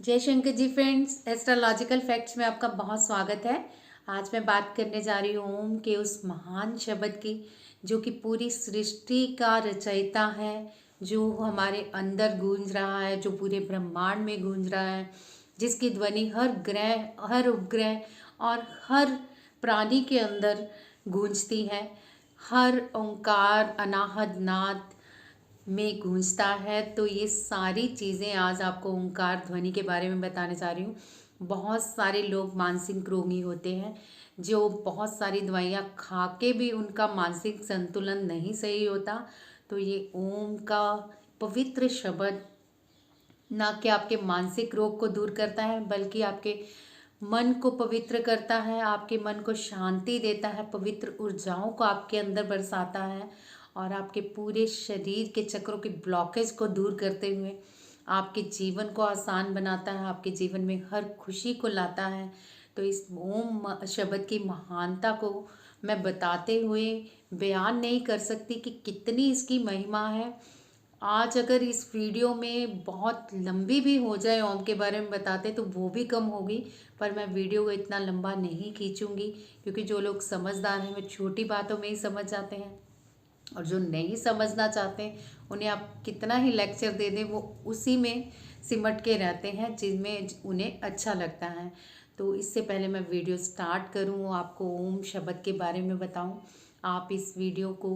जय Shankar ji friends, astrological facts में आपका बहुत स्वागत है। आज मैं बात करने जा रही हूँ ओम के उस महान शब्द की जो कि पूरी सृष्टि का रचयिता है, जो हमारे अंदर गूंज रहा है, जो पूरे ब्रह्मांड में गूंज रहा है, जिसकी ध्वनि हर ग्रह, हर उपग्रह और हर प्राणी के अंदर गूंजती है। हर ओंकार अनाहद नाद में गूंजता है। तो ये सारी चीज़ें आज आपको ओंकार ध्वनि के बारे में बताने जा रही हूँ। बहुत सारे लोग मानसिक रोगी होते हैं जो बहुत सारी दवाइयाँ खा के भी उनका मानसिक संतुलन नहीं सही होता। तो ये ओम का पवित्र शब्द ना कि आपके मानसिक रोग को दूर करता है, बल्कि आपके मन को पवित्र करता है, आपके मन को शांति देता है, पवित्र ऊर्जाओं को आपके अंदर बरसाता है और आपके पूरे शरीर के चक्रों के ब्लॉकेज को दूर करते हुए आपके जीवन को आसान बनाता है, आपके जीवन में हर खुशी को लाता है। तो इस ओम शब्द की महानता को मैं बताते हुए बयान नहीं कर सकती कि कितनी इसकी महिमा है। आज अगर इस वीडियो में बहुत लंबी भी हो जाए ओम के बारे में बताते तो वो भी कम होगी, पर मैं वीडियो को इतना लंबा नहीं खींचूंगी, क्योंकि जो लोग समझदार हैं वे छोटी बातों में ही समझ जाते हैं और जो नहीं समझना चाहते उन्हें आप कितना ही लेक्चर दे दें वो उसी में सिमट के रहते हैं जिनमें उन्हें अच्छा लगता है। तो इससे पहले मैं वीडियो स्टार्ट करूं, आपको ओम शब्द के बारे में बताऊं, आप इस वीडियो को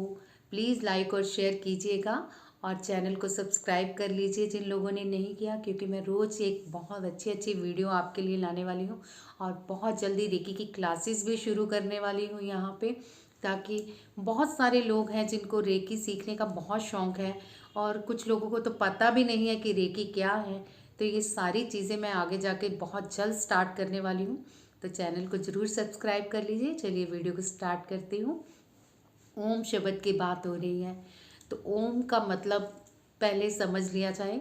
प्लीज़ लाइक और शेयर कीजिएगा और चैनल को सब्सक्राइब कर लीजिए जिन लोगों ने नहीं किया, क्योंकि मैं रोज़ एक बहुत अच्छी अच्छी वीडियो आपके लिए लाने वाली हूँ और बहुत जल्दी रेकी की क्लासेस भी शुरू करने वाली हूँ यहाँ पे, ताकि बहुत सारे लोग हैं जिनको रेकी सीखने का बहुत शौक़ है और कुछ लोगों को तो पता भी नहीं है कि रेकी क्या है। तो ये सारी चीज़ें मैं आगे जाके बहुत जल्द स्टार्ट करने वाली हूँ, तो चैनल को ज़रूर सब्सक्राइब कर लीजिए। चलिए वीडियो को स्टार्ट करती हूँ। ओम शब्द की बात हो रही है तो ओम का मतलब पहले समझ लिया जाए।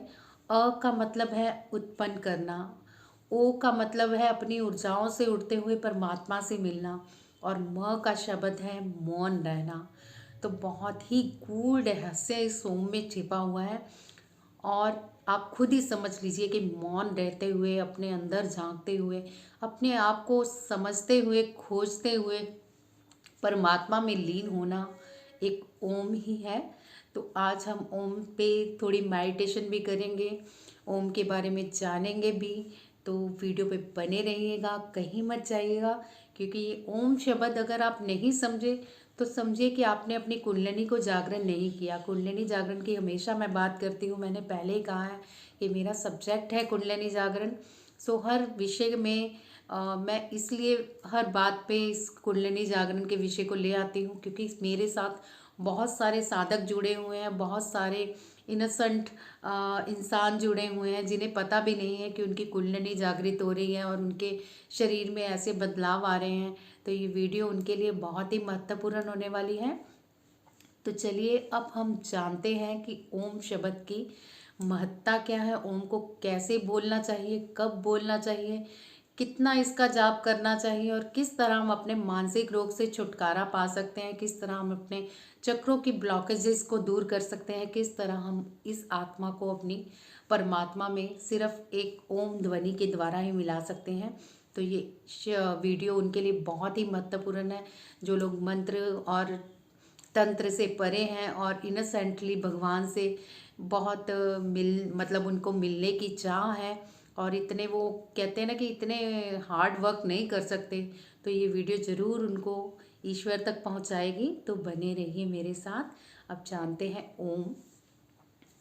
अ का मतलब है उत्पन्न करना, ओ का मतलब है अपनी ऊर्जाओं से उठते हुए परमात्मा से मिलना और म का शब्द है मौन रहना। तो बहुत ही गूढ़ रहस्य इस ओम में छिपा हुआ है और आप खुद ही समझ लीजिए कि मौन रहते हुए, अपने अंदर झांकते हुए, अपने आप को समझते हुए, खोजते हुए परमात्मा में लीन होना एक ओम ही है। तो आज हम ओम पे थोड़ी मेडिटेशन भी करेंगे, ओम के बारे में जानेंगे भी। तो वीडियो पे बने रहिएगा, कहीं मत जाइएगा, क्योंकि ये ओम शब्द अगर आप नहीं समझे तो समझिए कि आपने अपनी कुंडलिनी को जागरण नहीं किया। कुंडलिनी जागरण की हमेशा मैं बात करती हूँ, मैंने पहले ही कहा है कि मेरा सब्जेक्ट है कुंडलिनी जागरण। सो हर विषय में मैं इसलिए हर बात पे इस कुंडलिनी जागरण के विषय को ले आती हूँ, क्योंकि मेरे साथ बहुत सारे साधक जुड़े हुए हैं, बहुत सारे इनोसेंट इंसान जुड़े हुए हैं जिन्हें पता भी नहीं है कि उनकी कुंडलिनी जागृत हो रही है और उनके शरीर में ऐसे बदलाव आ रहे हैं। तो ये वीडियो उनके लिए बहुत ही महत्वपूर्ण होने वाली है। तो चलिए अब हम जानते हैं कि ओम शब्द की महत्ता क्या है, ओम को कैसे बोलना चाहिए, कब बोलना चाहिए, कितना इसका जाप करना चाहिए और किस तरह हम अपने मानसिक रोग से छुटकारा पा सकते हैं, किस तरह हम अपने चक्रों की ब्लॉकेजेस को दूर कर सकते हैं, किस तरह हम इस आत्मा को अपनी परमात्मा में सिर्फ एक ओम ध्वनि के द्वारा ही मिला सकते हैं। तो ये वीडियो उनके लिए बहुत ही महत्वपूर्ण है जो लोग मंत्र और तंत्र से परे हैं और इनोसेंटली भगवान से बहुत मतलब उनको मिलने की चाह है और इतने वो कहते हैं ना कि इतने हार्ड वर्क नहीं कर सकते। तो ये वीडियो ज़रूर उनको ईश्वर तक पहुंचाएगी। तो बने रहिए मेरे साथ। अब जानते हैं ओम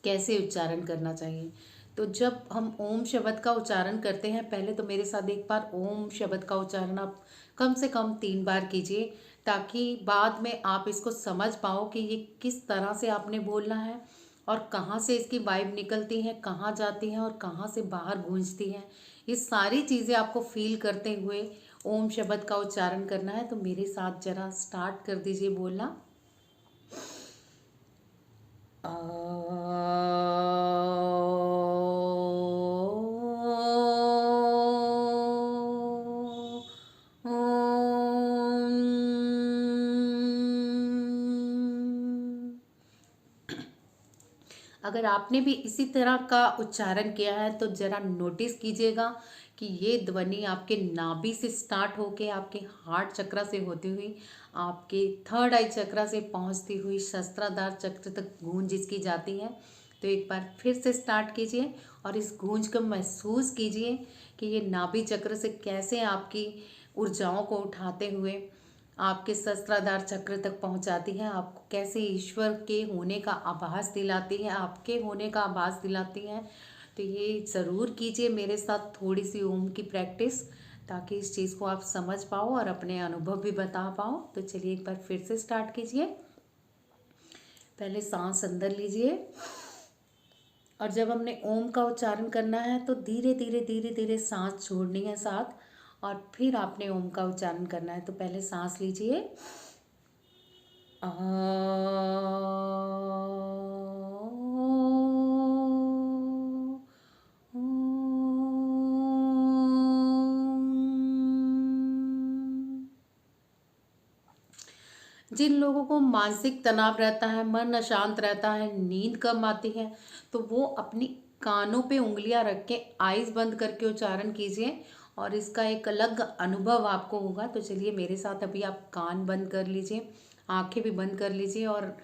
कैसे उच्चारण करना चाहिए। तो जब हम ओम शब्द का उच्चारण करते हैं, पहले तो मेरे साथ एक बार ओम शब्द का उच्चारण आप कम से कम 3 बार कीजिए, ताकि बाद में आप इसको समझ पाओ कि ये किस तरह से आपने बोलना है और कहाँ से इसकी वाइब निकलती है, कहाँ जाती हैं और कहाँ से बाहर गूंजती हैं। ये सारी चीज़ें आपको फील करते हुए ओम शब्द का उच्चारण करना है। तो मेरे साथ ज़रा स्टार्ट कर दीजिए बोलना। आ अगर आपने भी इसी तरह का उच्चारण किया है तो ज़रा नोटिस कीजिएगा कि ये ध्वनि आपके नाभि से स्टार्ट होके आपके हार्ट चक्र से होती हुई आपके थर्ड आई चक्र से पहुंचती हुई सहस्त्राधार चक्र तक गूंज इसकी जाती है। तो एक बार फिर से स्टार्ट कीजिए और इस गूंज को महसूस कीजिए कि ये नाभि चक्र से कैसे आपकी ऊर्जाओं को उठाते हुए आपके सहस्त्राधार चक्र तक पहुंचाती है, आपको कैसे ईश्वर के होने का आभास दिलाती है, आपके होने का आभास दिलाती है। तो ये ज़रूर कीजिए मेरे साथ थोड़ी सी ओम की प्रैक्टिस, ताकि इस चीज़ को आप समझ पाओ और अपने अनुभव भी बता पाओ। तो चलिए एक बार फिर से स्टार्ट कीजिए। पहले सांस अंदर लीजिए और जब हमने ओम का उच्चारण करना है तो धीरे धीरे धीरे धीरे सांस छोड़नी है साथ, और फिर आपने ओम का उच्चारण करना है। तो पहले सांस लीजिए आ, जिन लोगों को मानसिक तनाव रहता है, मन अशांत रहता है, नींद कम आती है, तो वो अपनी कानों पे उंगलियां रख के आइज बंद करके उच्चारण कीजिए और इसका एक अलग अनुभव आपको होगा। तो चलिए मेरे साथ अभी आप कान बंद कर लीजिए, आंखें भी बंद कर लीजिए और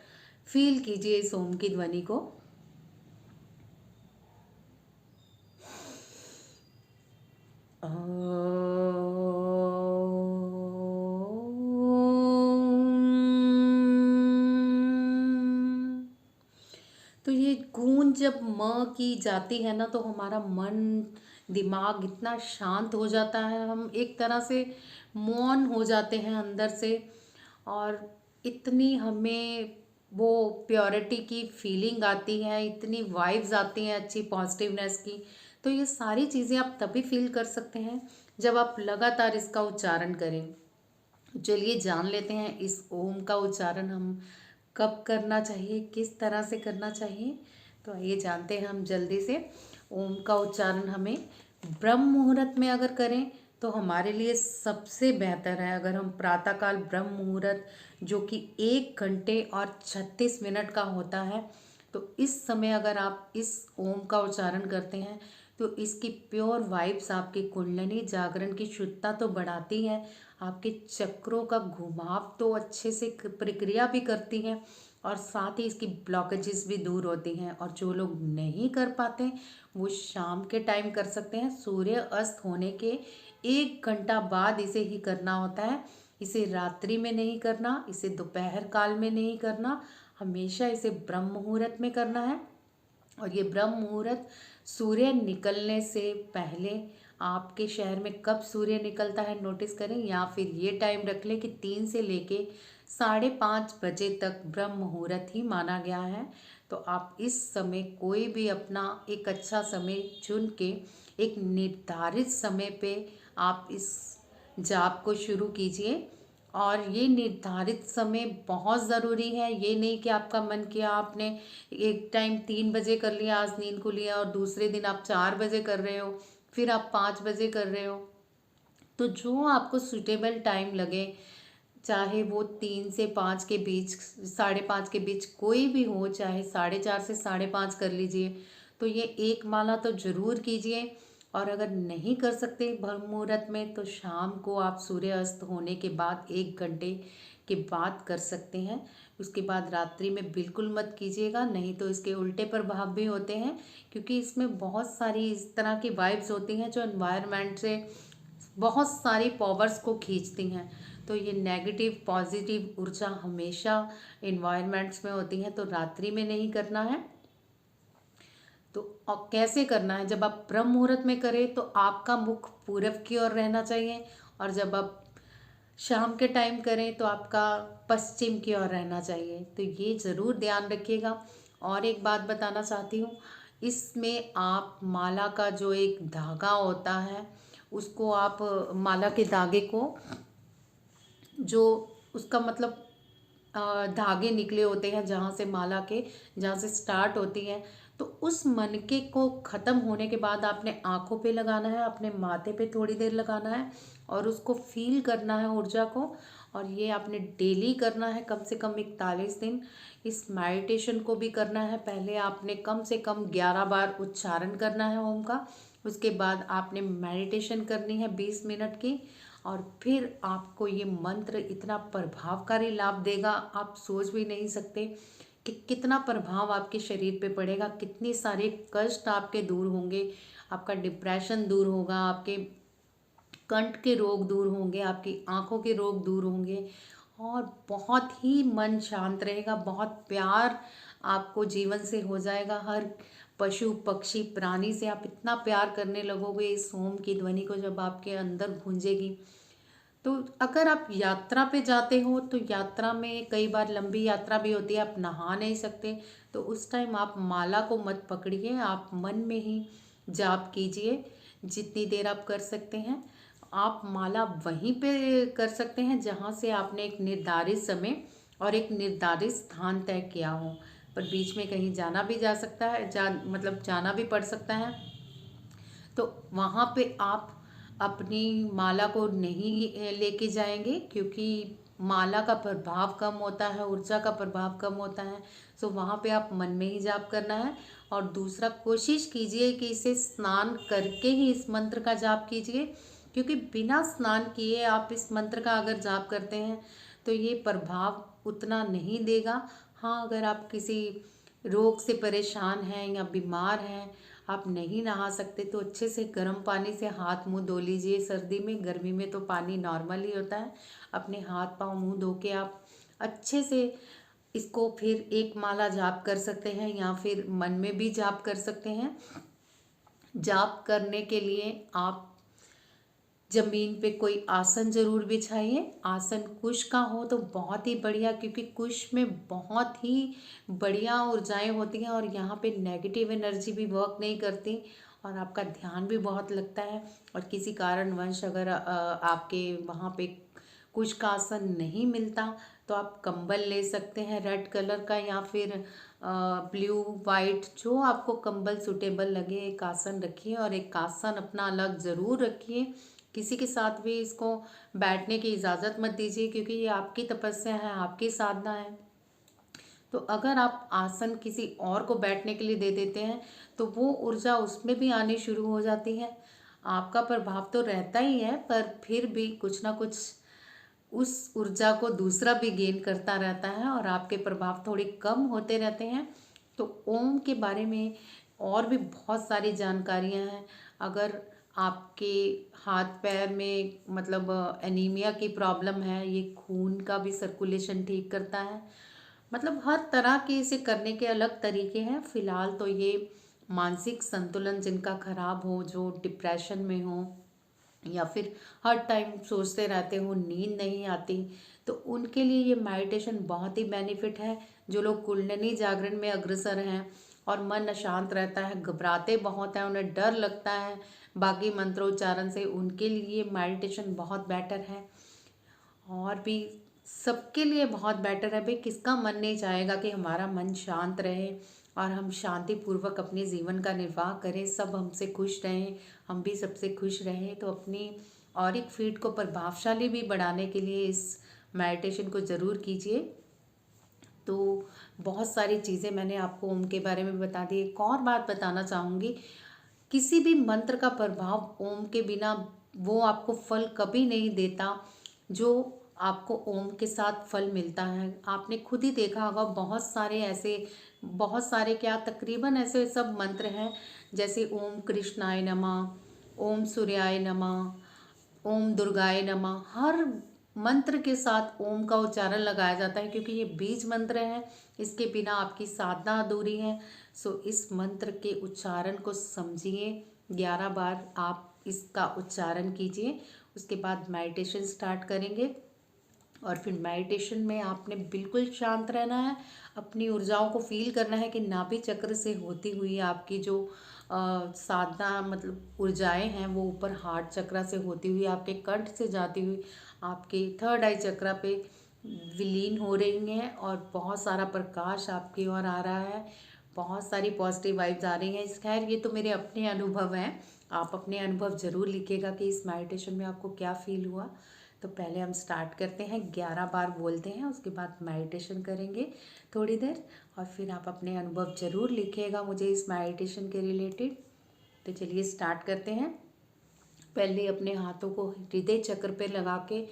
फील कीजिए इस ओम की ध्वनि को। तो ये गूंज जब म की जाती है ना तो हमारा मन दिमाग इतना शांत हो जाता है, हम एक तरह से मौन हो जाते हैं अंदर से, और इतनी हमें वो प्योरिटी की फीलिंग आती है, इतनी वाइब्स आती हैं अच्छी पॉजिटिवनेस की। तो ये सारी चीज़ें आप तभी फील कर सकते हैं जब आप लगातार इसका उच्चारण करें। चलिए जान लेते हैं इस ओम का उच्चारण हम कब करना चाहिए, किस तरह से करना चाहिए। तो आइए जानते हैं हम जल्दी से। ओम का उच्चारण हमें ब्रह्म मुहूर्त में अगर करें तो हमारे लिए सबसे बेहतर है। अगर हम प्रातःकाल ब्रह्म मुहूर्त जो कि 1 घंटे और 36 मिनट का होता है, तो इस समय अगर आप इस ओम का उच्चारण करते हैं तो इसकी प्योर वाइब्स आपकी कुंडलिनी जागरण की शुद्धता तो बढ़ाती है, आपके चक्रों का घुमाव तो अच्छे से प्रक्रिया भी करती है, और साथ ही इसकी ब्लॉकेजेस भी दूर होती हैं। और जो लोग नहीं कर पाते वो शाम के टाइम कर सकते हैं, सूर्य अस्त होने के 1 घंटा बाद इसे ही करना होता है। इसे रात्रि में नहीं करना, इसे दोपहर काल में नहीं करना, हमेशा इसे ब्रह्म मुहूर्त में करना है। और ये ब्रह्म मुहूर्त सूर्य निकलने से पहले, आपके शहर में कब सूर्य निकलता है नोटिस करें, या फिर ये टाइम रख लें कि 3 से लेके 5:30 बजे तक ब्रह्म मुहूर्त ही माना गया है। तो आप इस समय कोई भी अपना एक अच्छा समय चुन के एक निर्धारित समय पे आप इस जाप को शुरू कीजिए। और ये निर्धारित समय बहुत ज़रूरी है। ये नहीं कि आपका मन किया आपने एक टाइम 3 बजे कर लिया, आज नींद को लिया, और दूसरे दिन आप 4 बजे कर रहे हो, फिर आप 5 बजे कर रहे हो। तो जो आपको सूटेबल टाइम लगे, चाहे वो 3 से 5 के बीच, 5:30 के बीच कोई भी हो, चाहे 4:30 से 5:30 कर लीजिए। तो ये एक माला तो ज़रूर कीजिए। और अगर नहीं कर सकते ब्रह्म मुहूर्त में तो शाम को आप सूर्य अस्त होने के बाद 1 घंटे के बाद कर सकते हैं। उसके बाद रात्रि में बिल्कुल मत कीजिएगा, नहीं तो इसके उल्टे प्रभाव भी होते हैं, क्योंकि इसमें बहुत सारी इस तरह की वाइब्स होती हैं जो एनवायरनमेंट से बहुत सारी पावर्स को खींचती हैं। तो ये नेगेटिव पॉजिटिव ऊर्जा हमेशा इन्वायरमेंट्स में होती हैं, तो रात्रि में नहीं करना है। तो और कैसे करना है, जब आप ब्रह्म मुहूर्त में करें तो आपका मुख पूरब की ओर रहना चाहिए, और जब आप शाम के टाइम करें तो आपका पश्चिम की ओर रहना चाहिए। तो ये ज़रूर ध्यान रखिएगा। और एक बात बताना चाहती हूँ, इसमें आप माला का जो एक धागा होता है उसको आप, माला के धागे को, जो उसका मतलब धागे निकले होते हैं जहाँ से माला के, जहाँ से स्टार्ट होती है, तो उस मनके को ख़त्म होने के बाद आपने आँखों पे लगाना है, अपने माथे पे थोड़ी देर लगाना है और उसको फ़ील करना है ऊर्जा को। और ये आपने डेली करना है कम से कम 41 दिन। इस मेडिटेशन को भी करना है, पहले आपने कम से कम 11 बार उच्चारण करना है ओम का। उसके बाद आपने मेडिटेशन करनी है 20 मिनट की। और फिर आपको ये मंत्र इतना प्रभावकारी लाभ देगा, आप सोच भी नहीं सकते कि कितना प्रभाव आपके शरीर पे पड़ेगा, कितने सारे कष्ट आपके दूर होंगे, आपका डिप्रेशन दूर होगा, आपके कंठ के रोग दूर होंगे, आपकी आंखों के रोग दूर होंगे और बहुत ही मन शांत रहेगा। बहुत प्यार आपको जीवन से हो जाएगा। हर पशु पक्षी प्राणी से आप इतना प्यार करने लगोगे इस ओम की ध्वनि को जब आपके अंदर गूंजेगी। तो अगर आप यात्रा पे जाते हो तो यात्रा में कई बार लंबी यात्रा भी होती है, आप नहा नहीं सकते, तो उस टाइम आप माला को मत पकड़िए, आप मन में ही जाप कीजिए जितनी देर आप कर सकते हैं। आप माला वहीं पे कर सकते हैं जहाँ से आपने एक निर्धारित समय और एक निर्धारित स्थान तय किया हो, पर बीच में कहीं जाना भी जा सकता है, मतलब जाना भी पड़ सकता है। तो वहाँ पे आप अपनी माला को नहीं लेके जाएंगे, क्योंकि माला का प्रभाव कम होता है, ऊर्जा का प्रभाव कम होता है। सो वहाँ पे आप मन में ही जाप करना है। और दूसरा, कोशिश कीजिए कि इसे स्नान करके ही इस मंत्र का जाप कीजिए, क्योंकि बिना स्नान किए आप इस मंत्र का अगर जाप करते हैं तो ये प्रभाव उतना नहीं देगा। हाँ, अगर आप किसी रोग से परेशान हैं या बीमार हैं, आप नहीं नहा सकते, तो अच्छे से गर्म पानी से हाथ मुंह धो लीजिए। सर्दी में, गर्मी में तो पानी नॉर्मल ही होता है। अपने हाथ पाँव मुंह धो के आप अच्छे से इसको फिर एक माला जाप कर सकते हैं या फिर मन में भी जाप कर सकते हैं। जाप करने के लिए आप जमीन पे कोई आसन जरूर बिछाइए। आसन कुश का हो तो बहुत ही बढ़िया, क्योंकि कुश में बहुत ही बढ़िया ऊर्जाएं होती हैं और यहाँ पे नेगेटिव एनर्जी भी वर्क नहीं करती और आपका ध्यान भी बहुत लगता है। और किसी कारणवश अगर आपके वहाँ पे कुश का आसन नहीं मिलता तो आप कंबल ले सकते हैं रेड कलर का, या फिर ब्लू वाइट, जो आपको कंबल सूटेबल लगे। एक आसन रखिए और एक आसन अपना अलग ज़रूर रखिए। किसी के साथ भी इसको बैठने की इजाज़त मत दीजिए, क्योंकि ये आपकी तपस्या है, आपकी साधना है। तो अगर आप आसन किसी और को बैठने के लिए दे देते हैं तो वो ऊर्जा उसमें भी आनी शुरू हो जाती है। आपका प्रभाव तो रहता ही है, पर फिर भी कुछ ना कुछ उस ऊर्जा को दूसरा भी गेन करता रहता है और आपके प्रभाव थोड़े कम होते रहते हैं। तो ओम के बारे में और भी बहुत सारी जानकारियां हैं। अगर आपके हाथ पैर में मतलब एनीमिया की प्रॉब्लम है, ये खून का भी सर्कुलेशन ठीक करता है। मतलब हर तरह के इसे करने के अलग तरीके हैं। फिलहाल तो ये मानसिक संतुलन जिनका खराब हो, जो डिप्रेशन में हो या फिर हर टाइम सोचते रहते हो, नींद नहीं आती, तो उनके लिए ये मेडिटेशन बहुत ही बेनिफिट है। जो लोग कुंडलिनी जागरण में अग्रसर हैं और मन अशांत रहता है, घबराते बहुत हैं, उन्हें डर लगता है बाकी मंत्रोच्चारण से, उनके लिए मेडिटेशन बहुत बेटर है। और भी सबके लिए बहुत बेटर है भाई। किसका मन नहीं चाहेगा कि हमारा मन शांत रहे और हम शांति पूर्वक अपने जीवन का निर्वाह करें, सब हमसे खुश रहें, हम भी सबसे खुश रहें। तो अपनी ऑरिक फील्ड को प्रभावशाली भी बढ़ाने के लिए इस मेडिटेशन को ज़रूर कीजिए। तो बहुत सारी चीज़ें मैंने आपको ओम के बारे में बता दी। एक और बात बताना चाहूँगी, किसी भी मंत्र का प्रभाव ओम के बिना वो आपको फल कभी नहीं देता जो आपको ओम के साथ फल मिलता है। आपने खुद ही देखा होगा, बहुत सारे क्या, तकरीबन ऐसे सब मंत्र हैं, जैसे ओम कृष्णाय नमः, ओम सूर्याय नमः, ओम दुर्गाय नमः। हर मंत्र के साथ ओम का उच्चारण लगाया जाता है, क्योंकि ये बीज मंत्र है, इसके बिना आपकी साधना अधूरी है। सो इस मंत्र के उच्चारण को समझिए। 11 बार आप इसका उच्चारण कीजिए, उसके बाद मेडिटेशन स्टार्ट करेंगे। और फिर मेडिटेशन में आपने बिल्कुल शांत रहना है, अपनी ऊर्जाओं को फील करना है कि नाभि चक्र से होती हुई आपकी जो साधना मतलब ऊर्जाएं हैं वो ऊपर हार्ट चक्र से होती हुई आपके कंठ से जाती हुई आपके थर्ड आई चक्र पे विलीन हो रही हैं और बहुत सारा प्रकाश आपकी ओर आ रहा है। बहुत सारी पॉजिटिव वाइब्स आ रही हैं। इस खैर ये तो मेरे अपने अनुभव हैं, आप अपने अनुभव ज़रूर लिखिएगा कि इस मेडिटेशन में आपको क्या फ़ील हुआ। तो पहले हम स्टार्ट करते हैं, 11 बार बोलते हैं, उसके बाद मेडिटेशन करेंगे थोड़ी देर, और फिर आप अपने अनुभव ज़रूर लिखिएगा मुझे इस मेडिटेशन के रिलेटेड। तो चलिए स्टार्ट करते हैं। पहले अपने हाथों को हृदय चक्र पे लगा के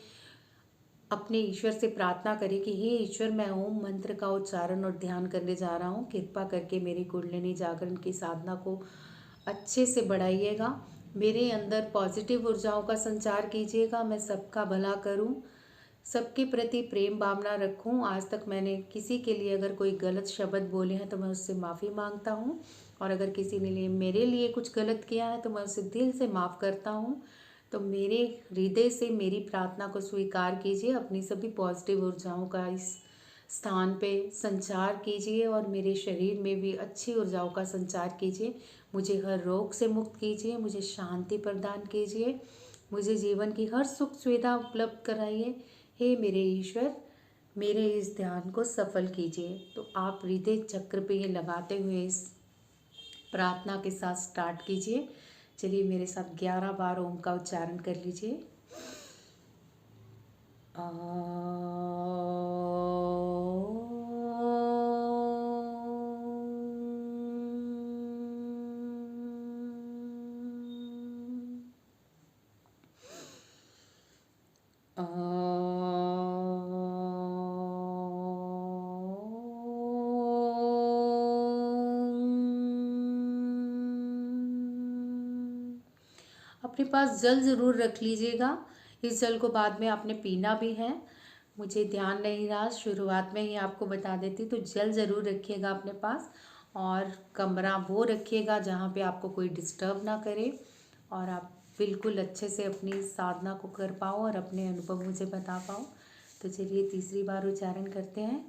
अपने ईश्वर से प्रार्थना करें कि हे ईश्वर, मैं ओम मंत्र का उच्चारण और ध्यान करने जा रहा हूँ। कृपा करके मेरी कुंडलिनी जागरण की साधना को अच्छे से बढ़ाइएगा। मेरे अंदर पॉजिटिव ऊर्जाओं का संचार कीजिएगा। मैं सबका भला करूँ, सबके प्रति प्रेम भावना रखूं। आज तक मैंने किसी के लिए अगर कोई गलत शब्द बोले हैं तो मैं उससे माफ़ी मांगता हूं, और अगर किसी ने मेरे लिए कुछ गलत किया है तो मैं उसे दिल से माफ़ करता हूं। तो मेरे हृदय से मेरी प्रार्थना को स्वीकार कीजिए। अपनी सभी पॉजिटिव ऊर्जाओं का इस स्थान पे संचार कीजिए और मेरे शरीर में भी अच्छी ऊर्जाओं का संचार कीजिए। मुझे हर रोग से मुक्त कीजिए, मुझे शांति प्रदान कीजिए, मुझे जीवन की हर सुख सुविधा उपलब्ध कराइए। हे मेरे ईश्वर, मेरे इस ध्यान को सफल कीजिए। तो आप हृदय चक्र पे ये लगाते हुए इस प्रार्थना के साथ स्टार्ट कीजिए। चलिए मेरे साथ 11 बार ओम का उच्चारण कर लीजिए। अपने पास जल ज़रूर रख लीजिएगा। इस जल को बाद में आपने पीना भी है, मुझे ध्यान नहीं रहा, शुरुआत में ही आपको बता देती। तो जल ज़रूर रखिएगा अपने पास, और कमरा वो रखिएगा जहाँ पे आपको कोई डिस्टर्ब ना करे, और आप बिल्कुल अच्छे से अपनी साधना को कर पाओ और अपने अनुभव मुझे बता पाओ। तो चलिए तीसरी बार उच्चारण करते हैं।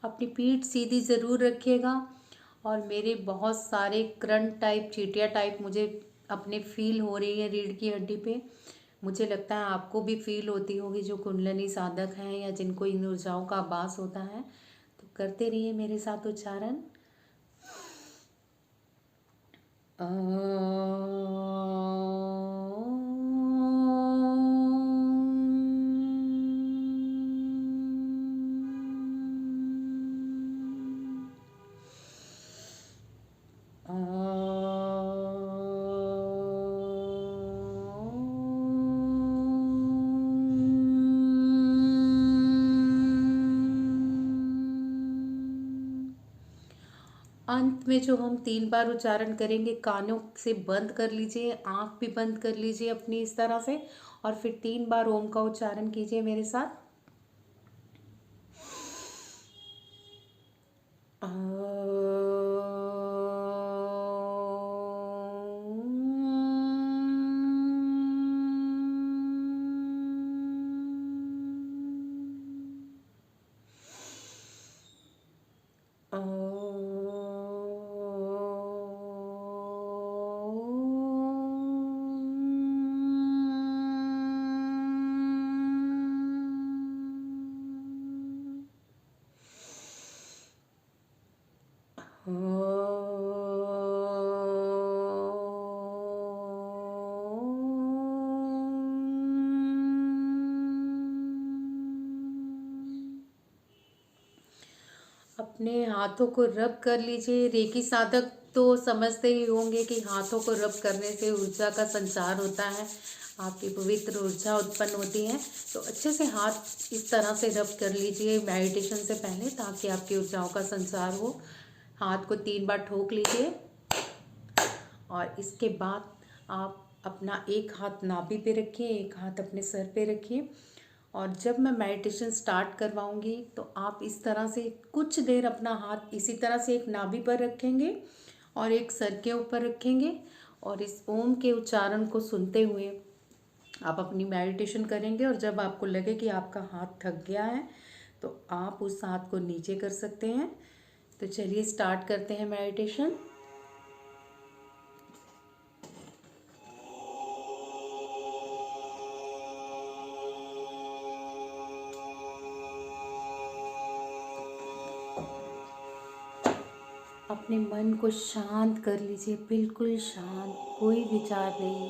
अपनी पीठ सीधी ज़रूर रखिएगा। और मेरे बहुत सारे करंट टाइप, चीटिया टाइप मुझे अपने फील हो रही है रीढ़ की हड्डी पे। मुझे लगता है आपको भी फील होती होगी, जो कुंडलिनी साधक हैं या जिनको इन ऊर्जाओं का आभास होता है। तो करते रहिए मेरे साथ उच्चारण। अंत में जो हम 3 बार उच्चारण करेंगे, कानों से बंद कर लीजिए, आँख भी बंद कर लीजिए अपनी इस तरह से, और फिर 3 बार ओम का उच्चारण कीजिए मेरे साथ। अपने हाथों को रब कर लीजिए। रेकी साधक तो समझते ही होंगे कि हाथों को रब करने से ऊर्जा का संचार होता है, आपकी पवित्र ऊर्जा उत्पन्न होती है। तो अच्छे से हाथ इस तरह से रब कर लीजिए मेडिटेशन से पहले, ताकि आपकी ऊर्जाओं का संचार हो। हाथ को 3 बार ठोक लीजिए, और इसके बाद आप अपना एक हाथ नाभि पे रखिए, एक हाथ अपने सर पे रखिए। और जब मैं मेडिटेशन स्टार्ट करवाऊंगी तो आप इस तरह से कुछ देर अपना हाथ इसी तरह से एक नाभि पर रखेंगे और एक सर के ऊपर रखेंगे और इस ओम के उच्चारण को सुनते हुए आप अपनी मेडिटेशन करेंगे। और जब आपको लगे कि आपका हाथ थक गया है तो आप उस हाथ को नीचे कर सकते हैं। तो चलिए स्टार्ट करते हैं मेडिटेशन। अपने मन को शांत कर लीजिए, बिल्कुल शांत, कोई विचार नहीं।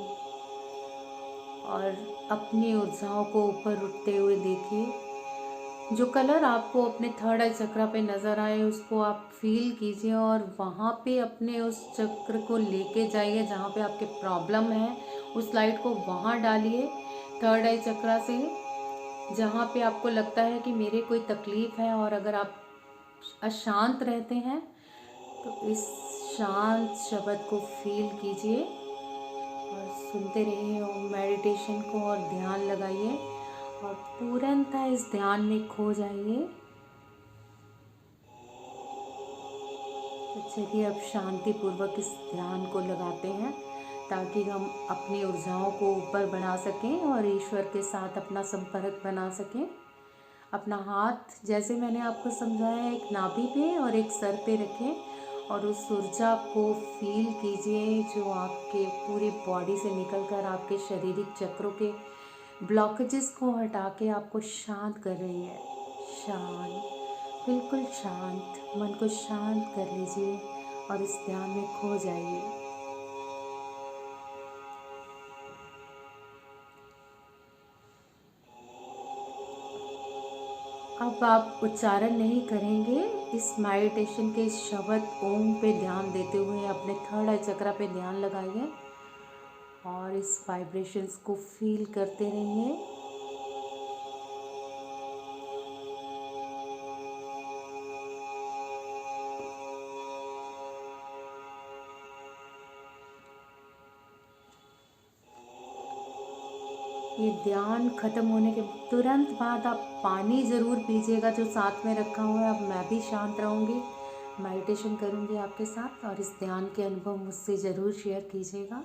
और अपनी ऊर्जाओं को ऊपर उठते हुए देखिए। जो कलर आपको अपने थर्ड आई चक्र पे नज़र आए उसको आप फील कीजिए और वहाँ पे अपने उस चक्र को लेके जाइए जहाँ पे आपके प्रॉब्लम है। उस लाइट को वहाँ डालिए थर्ड आई चक्र से, जहाँ पे आपको लगता है कि मेरे कोई तकलीफ़ है। और अगर आप अशांत रहते हैं तो इस शांत शब्द को फील कीजिए और सुनते रहिए ओम मेडिटेशन को और ध्यान लगाइए और पूर्णतः इस ध्यान में खो जाइए। तो चलिए अब शांतिपूर्वक इस ध्यान को लगाते हैं ताकि हम अपनी ऊर्जाओं को ऊपर बढ़ा सकें और ईश्वर के साथ अपना संपर्क बना सकें। अपना हाथ जैसे मैंने आपको समझाया एक नाभि पे और एक सर पे रखें और उस ऊर्जा को फील कीजिए जो आपके पूरी बॉडी से निकलकर आपके शारीरिक चक्रों के ब्लॉकेजेस को हटा के आपको शांत कर रही है। शांत, बिल्कुल शांत, मन को शांत कर लीजिए और इस ध्यान में खो जाइए। अब आप उच्चारण नहीं करेंगे, इस मेडिटेशन के इस शब्द ओम पे ध्यान देते हुए अपने थर्ड आई चक्र पे ध्यान लगाइए और इस वाइब्रेशंस को फील करते रहिए। ये ध्यान ख़त्म होने के तुरंत बाद आप पानी ज़रूर पीजिएगा जो साथ में रखा हुआ है। अब मैं भी शांत रहूँगी, मेडिटेशन करूँगी आपके साथ और इस ध्यान के अनुभव मुझसे ज़रूर शेयर कीजिएगा।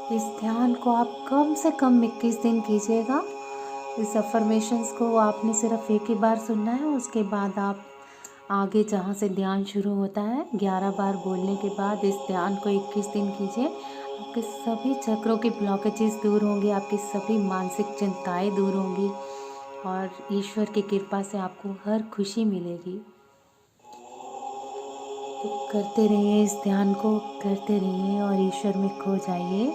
इस ध्यान को आप कम से कम 21 दिन कीजिएगा। इस अफर्मेशंस को आपने सिर्फ एक ही बार सुनना है, उसके बाद आप आगे जहाँ से ध्यान शुरू होता है 11 बार बोलने के बाद इस ध्यान को 21 दिन कीजिए। आपके सभी चक्रों की ब्लॉकेजेस दूर होंगी, आपकी सभी मानसिक चिंताएं दूर होंगी और ईश्वर की कृपा से आपको हर खुशी मिलेगी। तो करते रहिए, इस ध्यान को करते रहिए और ईश्वर में खो जाइए।